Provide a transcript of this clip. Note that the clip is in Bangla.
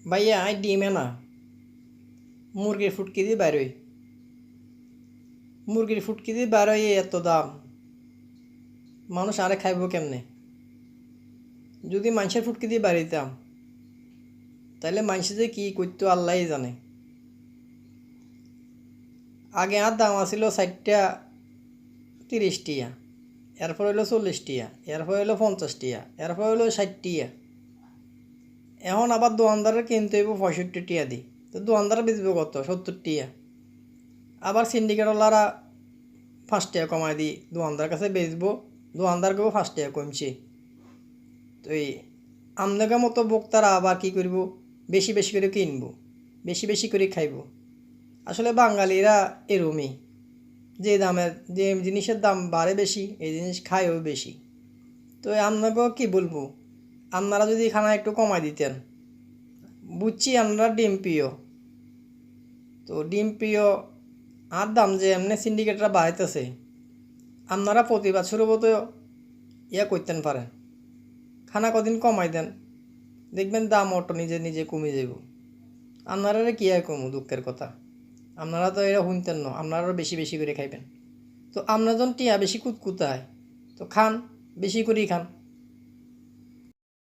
ভাইয়া আই ডিমে না মুরগির ফুটকি দিয়ে বাইরই মুরগির ফুটকি দিয়ে বাইরই এত দাম মানুষ আরে খাইব কেমনে যদি মানুষের ফুটকি দিয়ে বাড়িতাম তাহলে মানুষ যে কি করতো আল্লাহই জানে আগে আর দাম আছিল 60 টা 30 টিয়া এরপর হইলো 40 টিয়া এরপর হইলো 50 টিয়া এরপর হইলো 60 টিয়া এখন আবার দোকানদারের কিনতে হইব 65 টিয়া দি তো দোকানদার বেচবে কত 70 টিয়া আবার সিন্ডিকেটওয়ালারা 5 টিয়া কমায় দি দোকানদার কাছে বেচবো দোকানদারকেও 5 টিয়া কমছে তো এই আমদাকে মতো ভোক্তারা আবার কি করব বেশি বেশি করে কিনবো বেশি বেশি করে খাইব আসলে বাঙালিরা এরমই যে জিনিসের দাম বাড়ে বেশি এই জিনিস খায়ও বেশি তো আপনাকেও কি বলবো আপনারা যদি খানা একটু কমায় দিতেন বুঝছি আপনারা ডিম প্রিয় তো ডিম প্রিয় আর দাম যে এমনি সিন্ডিকেটরা বাড়াইতেছে আপনারা প্রতি বছরের মতো ইয়া করতেন পারেন খানা কদিন কমাই দেন দেখবেন দাম অটো নিজে নিজে কমে যাব আপনারা কি আর কমু দুঃখের কথা আপনারা তো এরা শুনতেন না আপনারাও বেশি বেশি করে খাইবেন তো আপনার টিয়া বেশি কুতকুতায় তো খান বেশি করেই খান